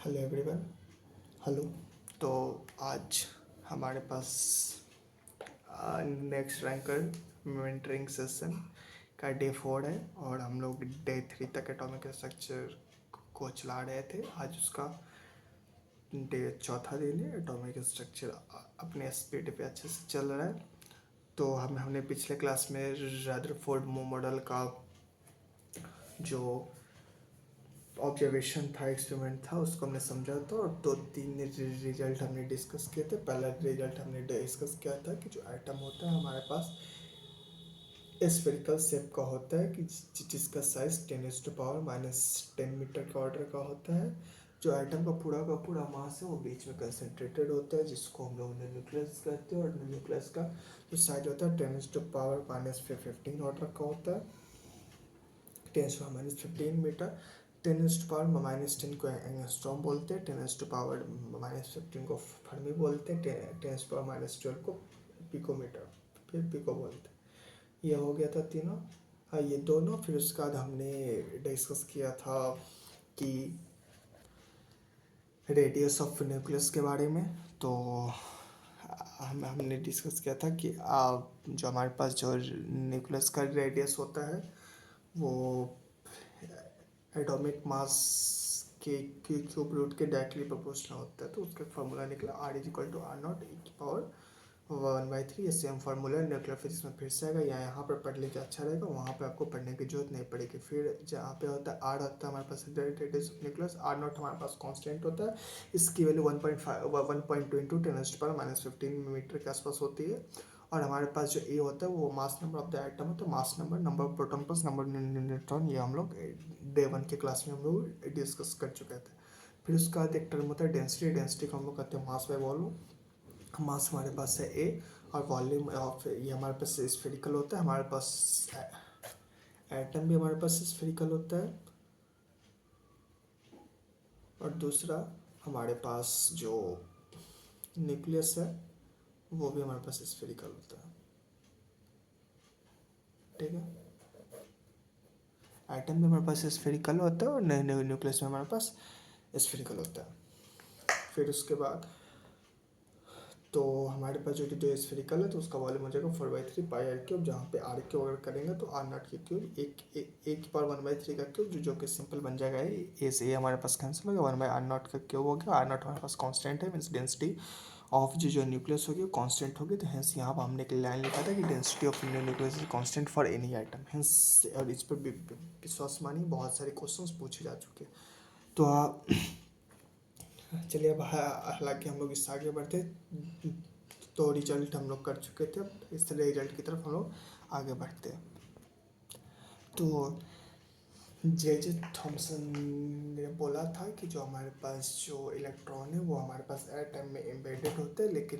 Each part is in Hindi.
Hello everyone. हेलो। तो आज हमारे पास नेक्स्ट रैंकर मेंटरिंग सेशन का डे 4 है और हम लोग डे 3 तक एटॉमिक स्ट्रक्चर को चला रहे थे। आज उसका डे चौथा दिन है। एटॉमिक स्ट्रक्चर अपने स्पीड पे अच्छे से चल रहा है। तो हमने पिछले क्लास में रदरफोर्ड मॉडल का जो ऑब्जर्वेशन था, एक्सपेरिमेंट था, उसको हमने समझा था और 2-3 रिजल्ट हमने डिस्कस किए थे। पहला रिजल्ट हमने डिस्कस किया था कि जो एटम होता है हमारे पास स्फेरिकल शेप का होता है कि जिसका साइज 10⁻⁻10 मीटर के ऑर्डर का होता है। जो एटम का पूरा मास है वो बीच में कंसंट्रेटेड होता है, जिसको हम लोग न्यूक्लियस कहते हैं। और न्यूक्लियस का जो साइज होता है 10⁻⁻15 ऑर्डर का होता है, 10⁻⁻15 मीटर। 10⁻⁻10 को एंगस्ट्रॉम बोलते हैं, 10⁻⁻15 को फर्मी बोलते हैं, 10⁻⁻12 को पिकोमीटर, फिर पिको बोलते हैं। ये हो गया था तीनों। हाँ, ये दोनों। फिर उसके बाद हमने डिस्कस किया था कि रेडियस ऑफ न्यूक्लियस के बारे में। तो हमने डिस्कस किया था कि जो हमारे पास जो न्यूक्लियस का रेडियस होता है वो एटॉमिक मास के क्यूब रूट के डायरेक्टली प्रोपोर्शनल होता है। तो उसका फार्मूला निकला R=R0 ये सेम फार्मूला न्यूक्लियर फिजिक्स में फिर से आएगा, या यहाँ पर पढ़ लीजिए, अच्छा रहेगा। वहाँ पे आपको पढ़ने की जरूरत नहीं पड़ेगी। फिर जहाँ पे होता है R होता है हमारे पास रेडियस ऑफ न्यूक्लियस, R0 हमारे पास कांस्टेंट होता है। इसकी वैल्यू 1.2 10⁻⁻15 मीटर के आसपास होती है। और हमारे पास जो ए होता है वो mass number of the atom होता है, mass number, number of proton plus number neutron. ये हम लोग डे 1 के क्लास में हम लोग डिस्कस कर चुके थे। फिर उसका बाद एक टर्म होता है डेंसिटी। डेंसिटी को हम लोग कहते हैं मास बाय वॉल्यूम। मास हमारे पास है ए और वॉल्यूम ऑफ ये हमारे पास स्फेरिकल होता है। हमारे पास एटम भी हमारे पास स्फेरिकल होता है। और दूसरा हमारे पास जो न्यूक्लियस है वो भी हमारे पास स्फेरिकल होता है। ठीक है, एटम भी हमारे पास स्फेरिकल होता है और न्यूक्लियस में हमारे पास स्फेरिकल होता है। फिर उसके बाद तो हमारे पास जो स्फेरिकल है तो उसका वॉल्यूम हो जाएगा 4/3 πr³, जहाँ पे आर क्यूब अगर करेंगे तो R0 की क्यूब एक पावर 1/3 का क्यूब, जो कि सिंपल बन जाएगा। ए से हमारे पास कैंसिल हो गया, 1/R0 का क्यूब हो गया। R0 हमारे पास कांस्टेंट है, मीन्स डेंसिटी ऑफ जो न्यूक्लियस होगी वो कांस्टेंट होगी। तो हेंस यहाँ पर हमने एक लाइन लिखा था कि density of nucleus is constant for any item. Hence और इस पर विश्वास मानिए, बहुत सारे क्वेश्चंस पूछे जा चुके हैं। तो चलिए, अब हालांकि हम लोग इससे आगे बढ़ते, तो रिजल्ट हम लोग कर चुके थे, अब इस तरह रिजल्ट की तरफ हम लोग आगे बढ़ते हैं। तो जे थॉमसन ने बोला था कि जो हमारे पास जो इलेक्ट्रॉन है वो हमारे पास एटम में एम्बेडेड होते हैं, लेकिन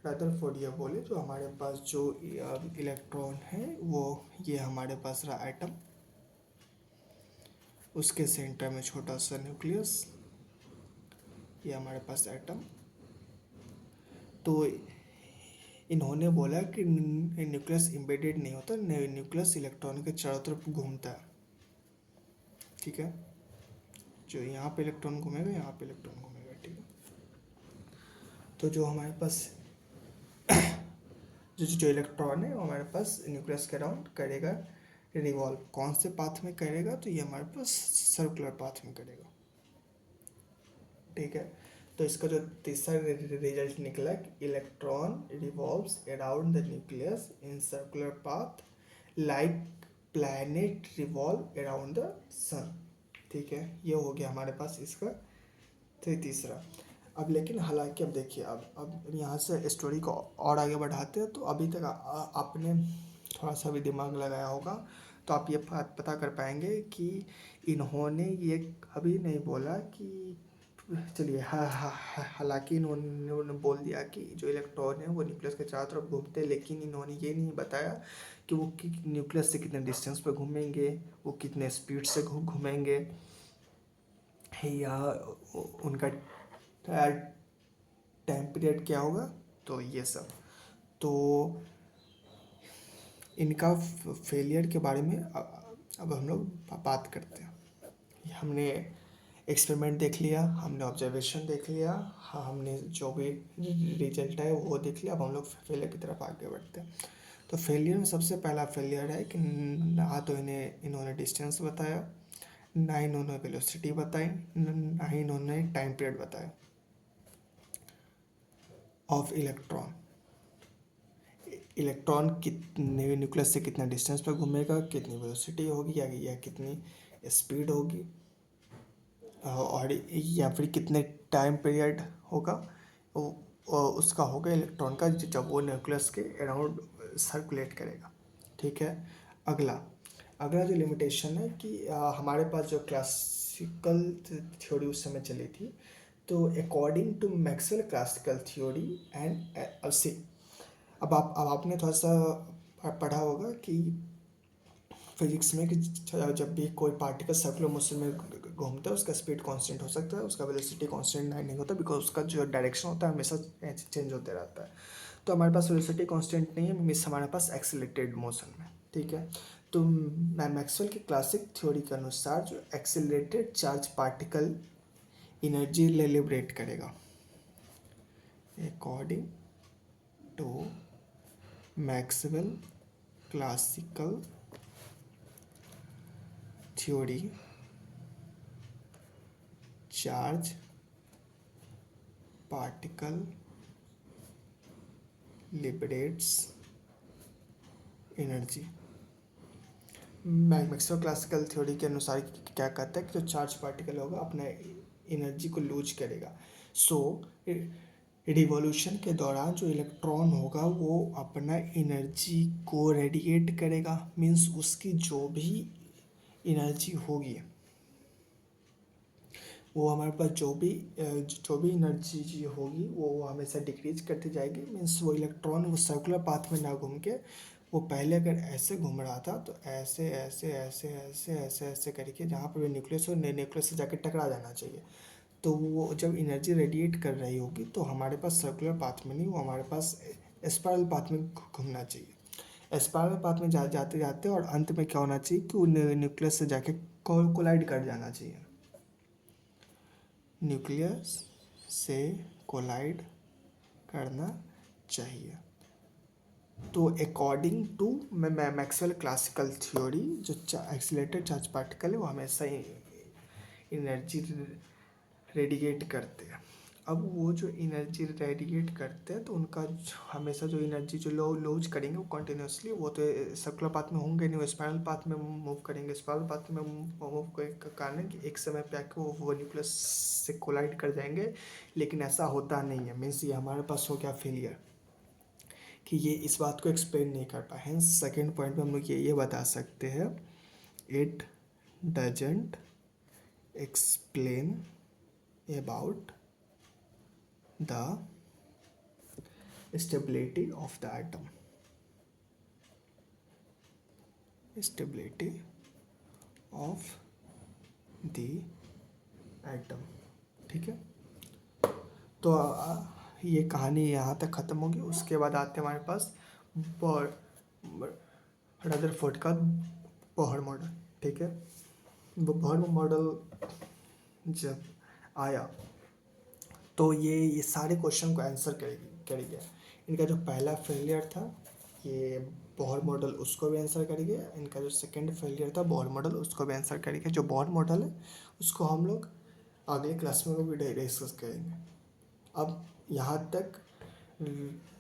रदरफोर्ड ये बोले जो हमारे पास जो इलेक्ट्रॉन है वो ये हमारे पास रहा एटम, उसके सेंटर में छोटा सा न्यूक्लियस, ये हमारे पास एटम। तो इन्होंने बोला कि न्यूक्लियस एम्बेडेड नहीं होता, न्यूक्लियस इलेक्ट्रॉन के चारों तरफ घूमता है। ठीक है, जो यहाँ पे इलेक्ट्रॉन घूमेगा यहाँ पे इलेक्ट्रॉन घूमेगा। ठीक है, तो जो हमारे पास जो इलेक्ट्रॉन है वो हमारे पास न्यूक्लियस के अराउंड करेगा रिवॉल्व। कौन से पाथ में करेगा? तो ये हमारे पास सर्कुलर पाथ में करेगा। ठीक है, तो इसका जो तीसरा रिजल्ट निकला कि electron revolves around the nucleus in circular path like planet revolve around the sun. ठीक है, ये हो गया हमारे पास इसका तीसरा। अब लेकिन हालांकि अब देखिए, अब यहाँ से स्टोरी को और आगे बढ़ाते हैं। तो अभी तक आपने थोड़ा सा भी दिमाग लगाया होगा तो आप ये बात पता कर पाएंगे कि इन्होंने ये कभी नहीं बोला कि, चलिए हालांकि इन्होंने बोल दिया कि जो इलेक्ट्रॉन है वो न्यूक्लियस के चारों तरफ घूमते हैं, लेकिन इन्होंने ये नहीं बताया कि वो न्यूक्लियस से कितने डिस्टेंस पे घूमेंगे, वो कितने स्पीड से घूमेंगे, या उनका टाइम पीरियड क्या होगा। तो ये सब, तो इनका फेलियर के बारे में अब हम लोग बात करते हैं। हमने एक्सपेरिमेंट देख लिया, हमने ऑब्जर्वेशन देख लिया, हाँ हमने जो भी रिजल्ट है वो देख लिया। अब हम लोग फेलियर की तरफ आगे बढ़ते हैं। तो फेलियर में सबसे पहला फेलियर है कि ना तो इन्होंने डिस्टेंस बताया, ना इन्होंने वेलोसिटी बताई, ना ही इन्होंने टाइम पीरियड बताया ऑफ इलेक्ट्रॉन। इलेक्ट्रॉन कितने न्यूक्लियस से कितना डिस्टेंस पर घूमेगा, कितनी वेलोसिटी होगी या कितनी स्पीड होगी, और या फिर कितने टाइम पीरियड होगा उसका होगा इलेक्ट्रॉन का, जब वो न्यूक्लियस के अराउंड सर्कुलेट करेगा। ठीक है। अगला अगला जो लिमिटेशन है कि हमारे पास जो क्लासिकल थ्योरी उस समय चली थी, तो according to Maxwell classical theory and see, अब आपने थोड़ा सा पढ़ा होगा कि फिजिक्स में कि जब भी कोई पार्टिकल सर्कुलर मोशन में घूमता है उसका स्पीड कांस्टेंट हो सकता है, उसका वेलोसिटी कांस्टेंट नहीं होता, बिकॉज उसका जो डायरेक्शन होता है हमेशा चेंज होते रहता है। तो हमारे पास वेलोसिटी कांस्टेंट नहीं है, मिस हमारे पास एक्सीलरेटेड मोशन में। ठीक है। तो मैक्सवेल की क्लासिक थ्योरी के अनुसार जो accelerated charge particle energy liberate करेगा, according to Maxwell classical theory, charge particle liberates energy. Maxwell classical theory के अनुसार क्या कहता है कि जो चार्ज पार्टिकल होगा अपना एनर्जी को लूज करेगा। सो रिवॉल्यूशन के दौरान जो इलेक्ट्रॉन होगा वो अपना एनर्जी को रेडिएट करेगा, मीन्स उसकी जो भी एनर्जी होगी, वो हमारे पास जो भी एनर्जी होगी वो हमेशा डिक्रीज करती जाएगी। मीन्स वो इलेक्ट्रॉन वो सर्कुलर पाथ में ना घूम के, वो पहले अगर ऐसे घूम रहा था तो ऐसे ऐसे ऐसे ऐसे ऐसे ऐसे करके जहाँ पर भी न्यूक्लियस हो न्यूक्लियस से जाके टकरा जाना चाहिए। तो वो जब एनर्जी रेडिएट कर रही होगी तो हमारे पास सर्कुलर पाथ में नहीं, वो हमारे पास स्पाइरल पाथ में घूमना चाहिए। स्पाइरल पाथ में जाते जाते और अंत में क्या होना चाहिए कि वो न्यूक्लियस से जाके कोलाइड कर जाना चाहिए, न्यूक्लियस से कोलाइड करना चाहिए। तो according to Maxwell classical theory जो एक्सीलरेटेड चार्ज पार्टिकल है वो हमेशा एनर्जी रेडिएट करते हैं। अब वो जो एनर्जी रेडिएट करते हैं तो उनका हमेशा जो एनर्जी जो लूज करेंगे वो कंटिन्यूसली, वो तो सर्कुलर पाथ में होंगे नहीं, वो स्पाइरल पाथ में मूव करेंगे। स्पाइरल पाथ में मूव का कारण है कि एक समय पे आके वो न्यूक्लियस से कोलाइड कर जाएंगे, लेकिन ऐसा होता नहीं है। मीन्स ये हमारे पास हो गया फेलियर कि ये इस बात को एक्सप्लेन नहीं कर पाए। हेंस सेकेंड पॉइंट में हम लोग ये बता सकते हैं, it doesn't explain about the stability of the atom, stability of the atom। ठीक है। तो ये कहानी यहाँ तक ख़त्म होगी। उसके बाद आते हैं हमारे पास रदरफोर्ड का बोहर मॉडल। ठीक है। बोहर मॉडल जब आया तो ये सारे क्वेश्चन को आंसर कर गया। इनका जो पहला फेलियर था ये बोहर मॉडल उसको भी आंसर कर गया, इनका जो सेकंड फेलियर था बोहर मॉडल उसको भी आंसर कर गया। जो बोहर मॉडल है उसको हम लोग अगले क्लास में भी डिस्कस करेंगे। अब यहाँ तक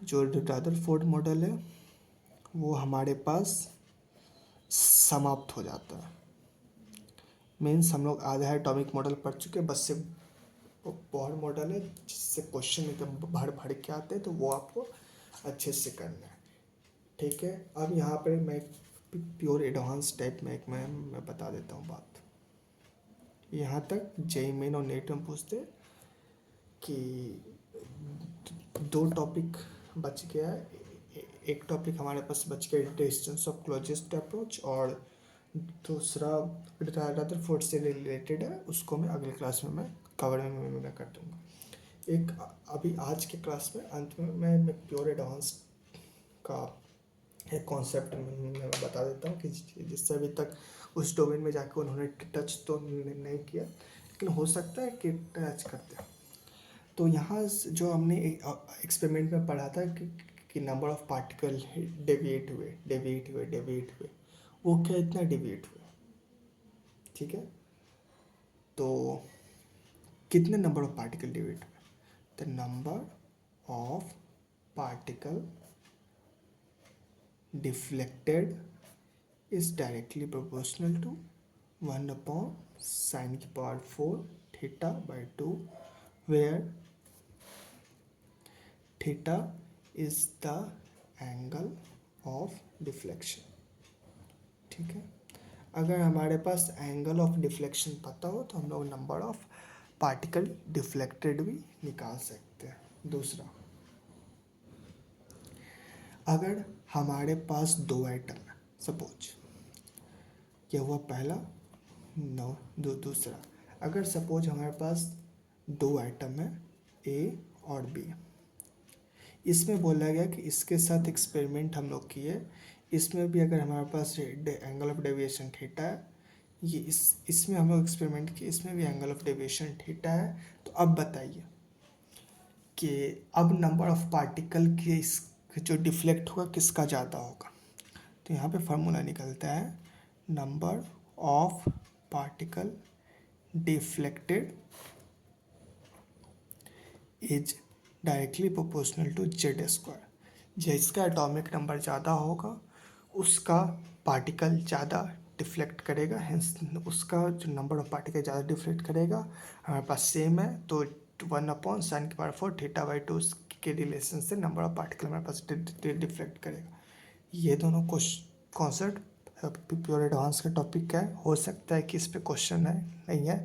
जो रदरफोर्ड मॉडल है वो हमारे पास समाप्त हो जाता है। मीन्स हम लोग आधा एटॉमिक मॉडल पढ़ चुके हैं, बस से बोहर मॉडल है जिससे क्वेश्चन एकदम भर भर के आते हैं, तो वो आपको अच्छे से करना है। ठीक है। अब यहाँ पर मैं प्योर एडवांस टाइप में मैं बता देता हूँ बात। यहाँ तक जेईई मेन और नेट में पूछते कि दो टॉपिक बच गया है। एक टॉपिक हमारे पास बच गया डिस्टेंस ऑफ क्लोजेस्ट अप्रोच, और दूसरा रदरफोर्ड से रिलेटेड है, उसको मैं अगले क्लास में मैं कवर में कर दूँगा। एक अभी आज के क्लास में अंत में मैं प्योर एडवांस का एक कॉन्सेप्ट मैं बता देता हूँ कि जिससे अभी तक उस डोमेन में जाकर उन्होंने टच तो नहीं किया, लेकिन हो सकता है कि टच करते हैं। तो यहाँ जो हमने एक्सपेरिमेंट में पढ़ा था कि नंबर ऑफ पार्टिकल डेविएट हुए, वो क्या इतना डेविएट हुए, ठीक है। तो कितने नंबर ऑफ पार्टिकल डेविएट हुए? The number of particle deflected is directly proportional to 1 upon sin की power 4 theta by 2, where theta is the angle of deflection, ठीक है। अगर हमारे पास एंगल ऑफ डिफ्लेक्शन पता हो तो हम लोग नंबर ऑफ पार्टिकल डिफ्लेक्टेड भी निकाल सकते हैं। दूसरा, अगर हमारे पास दो आइटम है, सपोज क्या हुआ पहला, नो दूसरा, अगर सपोज हमारे पास दो आइटम है ए और बी, इसमें बोला गया कि इसके साथ एक्सपेरिमेंट हम लोग किए, इसमें भी अगर हमारे पास एंगल ऑफ डेविएशन थीटा है, ये इसमें हम लोग एक्सपेरिमेंट किए, इसमें भी एंगल ऑफ डेविएशन थीटा है। तो अब बताइए कि अब नंबर ऑफ पार्टिकल के इस जो डिफ्लेक्ट होगा किसका ज़्यादा होगा। तो यहाँ पे फार्मूला निकलता है, number of particle deflected is directly proportional to Z square. जिसका एटॉमिक नंबर ज़्यादा होगा उसका पार्टिकल ज़्यादा डिफ्लेक्ट करेगा, हेंस उसका जो नंबर ऑफ पार्टिकल ज़्यादा डिफ्लेक्ट करेगा। हमारे पास सेम है तो 1 अपॉन साइन की पावर 4 थीटा बाई 2 के रिलेशन से नंबर ऑफ पार्टिकल हमारे पास डिफ्लेक्ट करेगा। ये दोनों कॉन्सेप्ट प्योर एडवांस का टॉपिक है, हो सकता है कि इस पे क्वेश्चन है, नहीं है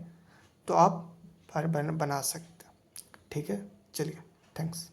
तो आप बना सकते हैं, ठीक है। चलिए, थैंक्स।